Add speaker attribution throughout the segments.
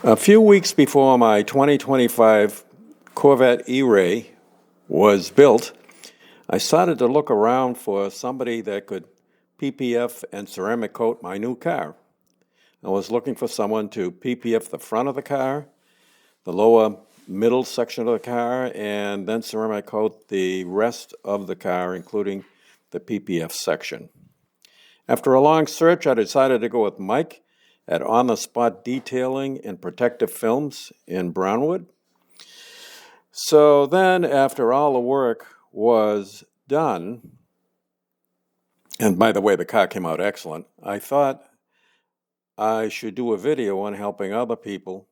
Speaker 1: A few weeks before my 2025 Corvette Eray was built, I started to look around for somebody that could PPF and ceramic coat my new car. I was looking for someone to PPF the front of the car, the lower middle section of the car, and then ceramic coat the rest of the car, including the PPF section. After a long search, I decided to go with Mike at On-the-Spot Detailing and Protective Films in Brownwood. So then, after all the work was done, and by the way, the car came out excellent, I thought I should do a video on helping other people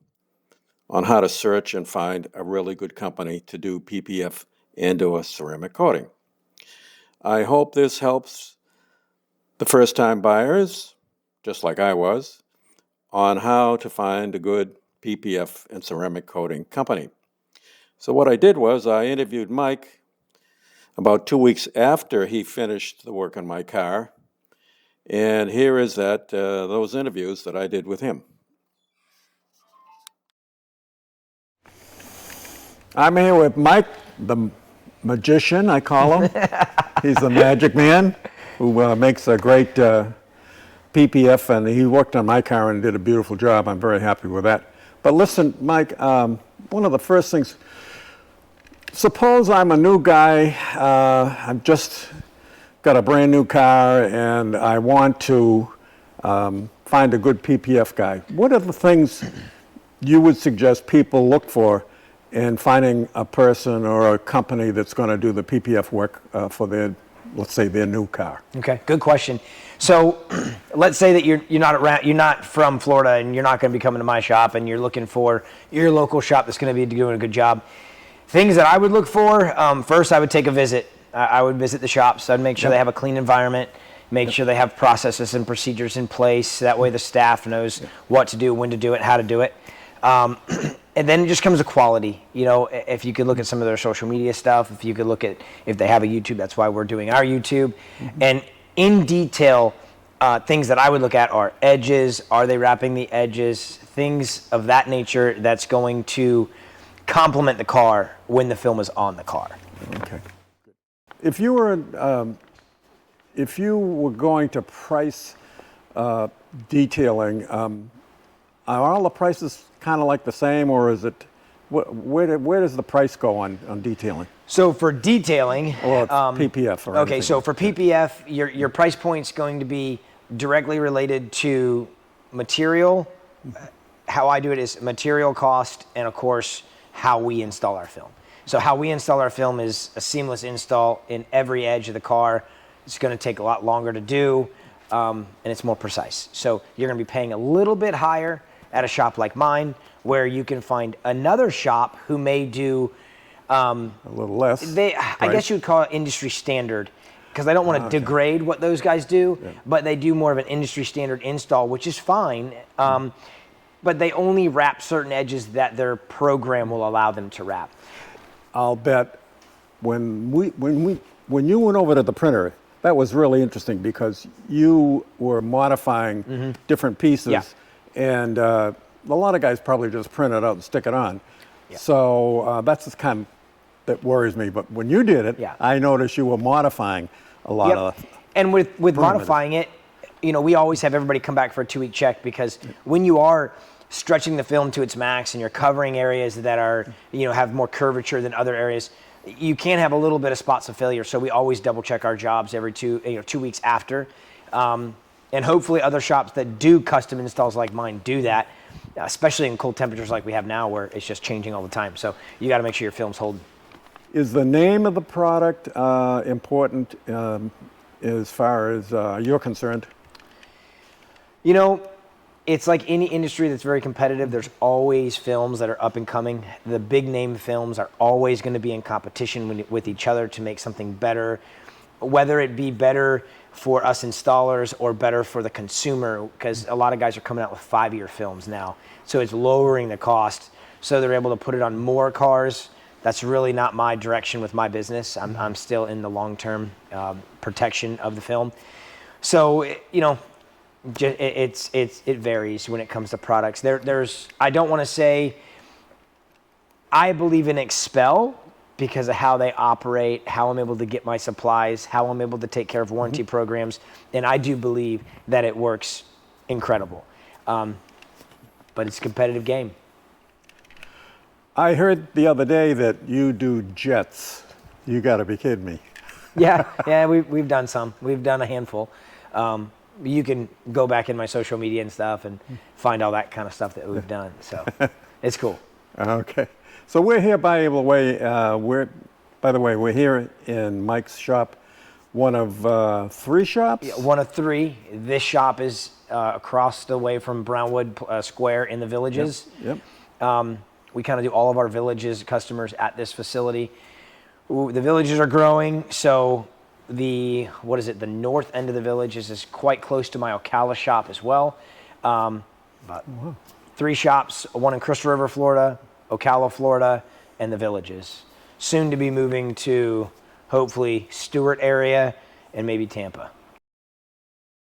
Speaker 1: on how to search and find a really good company to do PPF and/or ceramic coating. I hope this helps the first-time buyers, just like I was, on how to find a good PPF and ceramic coating company. So what I did was I interviewed Mike about 2 weeks after he finished the work on my car, and here is those interviews that I did with him. I'm here with Mike, the magician, I call him. He's the magic man who makes a great PPF, and he worked on my car and did a beautiful job. I'm very happy with that. But listen, Mike, one of the first things, suppose I'm a new guy, I've just got a brand new car, and I want to find a good PPF guy. What are the things you would suggest people look for in finding a person or a company that's going to do the PPF work for their, let's say, their new car?
Speaker 2: Okay, good question. So let's say that you're not from Florida and you're not going to be coming to my shop, and you're looking for your local shop that's going to be doing a good job. Things that I would look for, first I would take a visit. I would visit the shops. I'd make sure they have a clean environment, make sure they have processes and procedures in place. That way the staff knows what to do, when to do it, how to do it. And then it just comes to quality. You know, if you could look at some of their social media stuff, if you could look at if they have a YouTube, that's why we're doing our YouTube. Mm-hmm. And in detail, things that I would look at are edges. Are they wrapping the edges? Things of that nature that's going to complement the car when the film is on the car.
Speaker 1: Okay. If you were going to price detailing, are all the prices kind of like the same, or is it where does the price go on detailing?
Speaker 2: So for detailing,
Speaker 1: or PPF, or
Speaker 2: okay, so for PPF, your price point's going to be directly related to material. How I do it is material cost, and of course how we install our film. So how we install our film is a seamless install in every edge of the car. It's going to take a lot longer to do, and it's more precise. So you're going to be paying a little bit higher at a shop like mine, where you can find another shop who may do
Speaker 1: a little less.
Speaker 2: I guess you would call it industry standard, because I don't want to degrade what those guys do, but they do more of an industry standard install, which is fine. But they only wrap certain edges that their program will allow them to wrap.
Speaker 1: I'll bet when you went over to the printer, that was really interesting, because you were modifying different pieces, and a lot of guys probably just print it out and stick it on. Yeah. So that's the kind that worries me. But when you did it, I noticed you were modifying a lot of.
Speaker 2: And with modifying it, you know, we always have everybody come back for a 2-week check, because when you are stretching the film to its max and you're covering areas that are, you know, have more curvature than other areas, you can have a little bit of spots of failure. So we always double check our jobs every 2 weeks after. And hopefully other shops that do custom installs like mine do that, especially in cold temperatures like we have now, where it's just changing all the time. So you got to make sure your film's holding.
Speaker 1: Is the name of the product important as far as you're concerned?
Speaker 2: You know, it's like any industry that's very competitive. There's always films that are up and coming. The big name films are always going to be in competition with each other to make something better, whether it be better for us installers or better for the consumer, because a lot of guys are coming out with 5-year films now. So it's lowering the cost, so they're able to put it on more cars. That's really not my direction with my business. I'm still in the long-term protection of the film. So, you know, It varies when it comes to products. I don't want to say I believe in Expel because of how they operate, how I'm able to get my supplies, how I'm able to take care of warranty programs, and I do believe that it works incredible. But it's a competitive game.
Speaker 3: I heard the other day that you do jets. You got to be kidding me.
Speaker 2: Yeah, we've done some. We've done a handful. You can go back in my social media and stuff and find all that kind of stuff that we've done. So it's cool.
Speaker 3: Okay. So we're here by the way. We're here in Mike's shop, one of 3 shops.
Speaker 2: Yeah, one of 3. This shop is across the way from Brownwood Square in the Villages.
Speaker 3: Yep.
Speaker 2: We kind of do all of our Villages customers at this facility. The Villages are growing, so the north end of the Villages is quite close to my Ocala shop as well. But 3 shops, one in Crystal River, Florida, Ocala, Florida, and the Villages. Soon to be moving to, hopefully, Stewart area and maybe Tampa.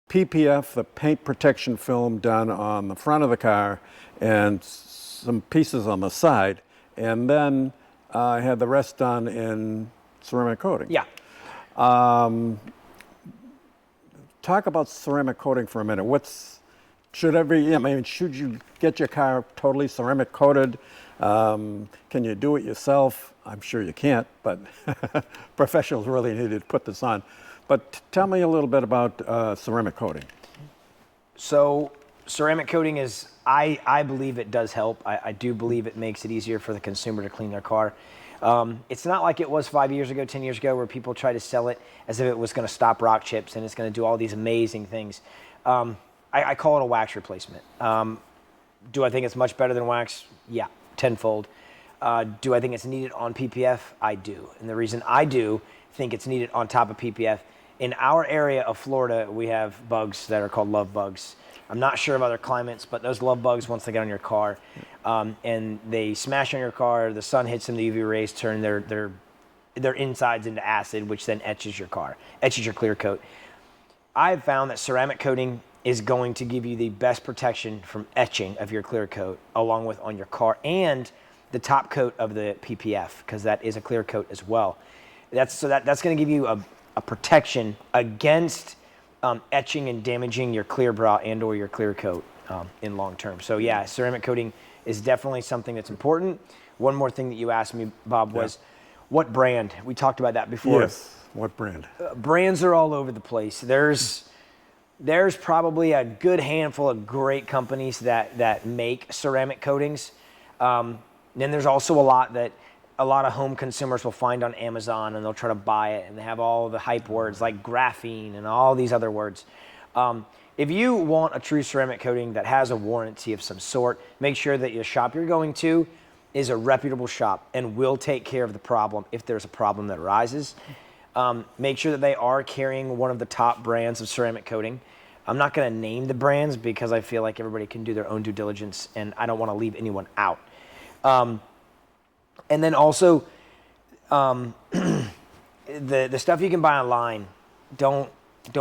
Speaker 3: PPF, the paint protection film done on the front of the car and some pieces on the side, and then I had the rest done in ceramic coating.
Speaker 2: Yeah.
Speaker 3: Talk about ceramic coating for a minute. Should you get your car totally ceramic coated? Can you do it yourself? I'm sure you can't, but professionals really need to put this on. But tell me a little bit about ceramic coating.
Speaker 2: So ceramic coating is, I believe it does help. I do believe it makes it easier for the consumer to clean their car. It's not like it was 5 years ago, 10 years ago, where people try to sell it as if it was going to stop rock chips and it's going to do all these amazing things. I call it a wax replacement. Do I think it's much better than wax? Yeah, tenfold. Do I think it's needed on PPF? I do. And the reason I do think it's needed on top of PPF, in our area of Florida, we have bugs that are called love bugs. I'm not sure of other climates, but those love bugs, once they get on your car, and they smash on your car, the sun hits them, the UV rays turn their insides into acid, which then etches your car, etches your clear coat. I've found that ceramic coating is going to give you the best protection from etching of your clear coat, along with on your car and the top coat of the PPF, because that is a clear coat as well. That's going to give you a protection against etching and damaging your clear bra and or your clear coat in long term. So yeah, ceramic coating is definitely something that's important. One more thing that you asked me, Bob, was what brand? We talked about that before.
Speaker 3: Yes, what brand?
Speaker 2: Brands are all over the place. There's probably a good handful of great companies that make ceramic coatings. Then there's also a lot of home consumers will find on Amazon, and they'll try to buy it, and they have all the hype words like graphene and all these other words. If you want a true ceramic coating that has a warranty of some sort, make sure that your shop you're going to is a reputable shop and will take care of the problem if there's a problem that arises. Make sure that they are carrying one of the top brands of ceramic coating. I'm not going to name the brands because I feel like everybody can do their own due diligence, and I don't want to leave anyone out. And then also, the stuff you can buy online, don't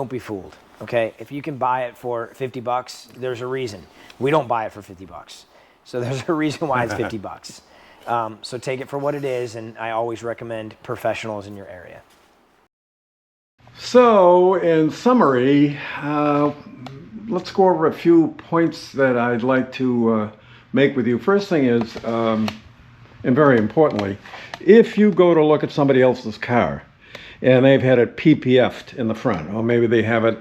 Speaker 2: be fooled. Okay, if you can buy it for $50, there's a reason. We don't buy it for $50, so there's a reason why it's $50. So take it for what it is, and I always recommend professionals in your area.
Speaker 3: So, in summary, let's go over a few points that I'd like to make with you. First thing is, and very importantly, if you go to look at somebody else's car and they've had it PPF'd in the front, or maybe they have it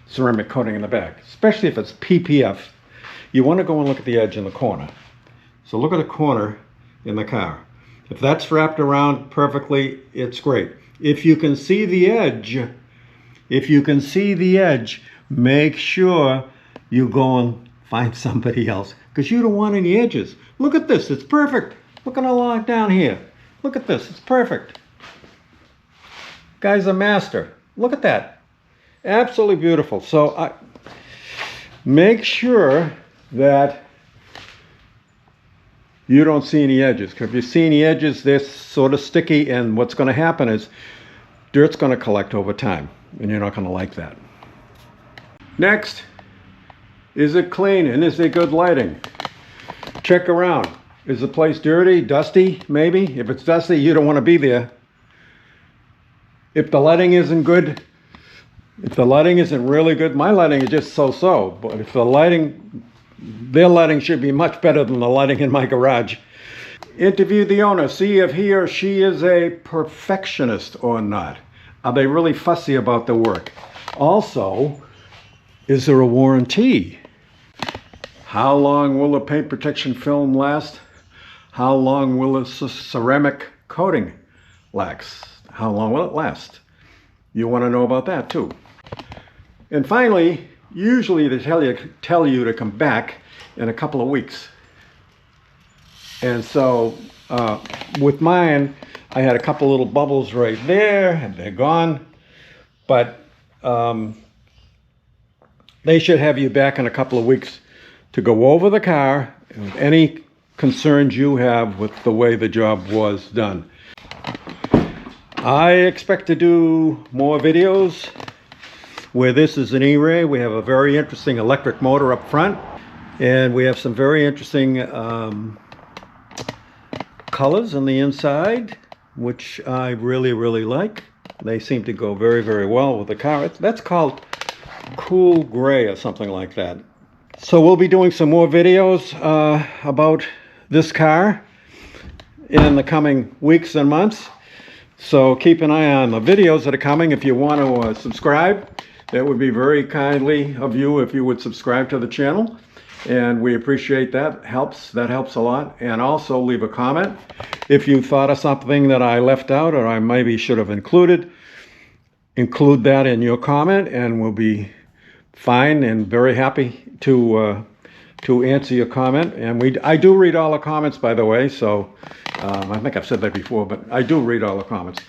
Speaker 3: ceramic coating in the back, especially if it's PPF, you want to go and look at the edge in the corner. So look at the corner in the car. If that's wrapped around perfectly, it's great. If you can see the edge, make sure you go and find somebody else, because you don't want any edges. Look at this, it's perfect. Look at a log down here. Look at this, it's perfect. Guy's a master. Look at that. Absolutely beautiful. So make sure that you don't see any edges, because if you see any edges, they're sort of sticky, and what's going to happen is dirt's going to collect over time, and you're not going to like that. Next, Is it clean and is there good lighting? Check around. Is the place dirty, dusty, maybe? If it's dusty, you don't want to be there. If the lighting isn't good, if the lighting isn't really good, my lighting is just so-so, but if the lighting, their lighting should be much better than the lighting in my garage. Interview the owner, see if he or she is a perfectionist or not. Are they really fussy about the work? Also, is there a warranty? How long will the paint protection film last? How long will the ceramic coating last? How long will it last? You want to know about that too. And finally, usually they tell you to come back in a couple of weeks. And so with mine, I had a couple little bubbles right there, and they're gone. But they should have you back in a couple of weeks to go over the car and any concerns you have with the way the job was done. I expect to do more videos where this is an Eray. We have a very interesting electric motor up front, and we have some very interesting colors on the inside, which I really like. They seem to go very well with the car. That's called cool gray or something like that. So we'll be doing some more videos about this car in the coming weeks and months. So keep an eye on the videos that are coming. If you want to subscribe, that would be very kindly of you if you would subscribe to the channel. And we appreciate that. That helps a lot. And also leave a comment. If you thought of something that I left out or I maybe should have included, include that in your comment, and we'll be fine and very happy to answer your comment. And I do read all the comments, by the way, so I think I've said that before, but I do read all the comments.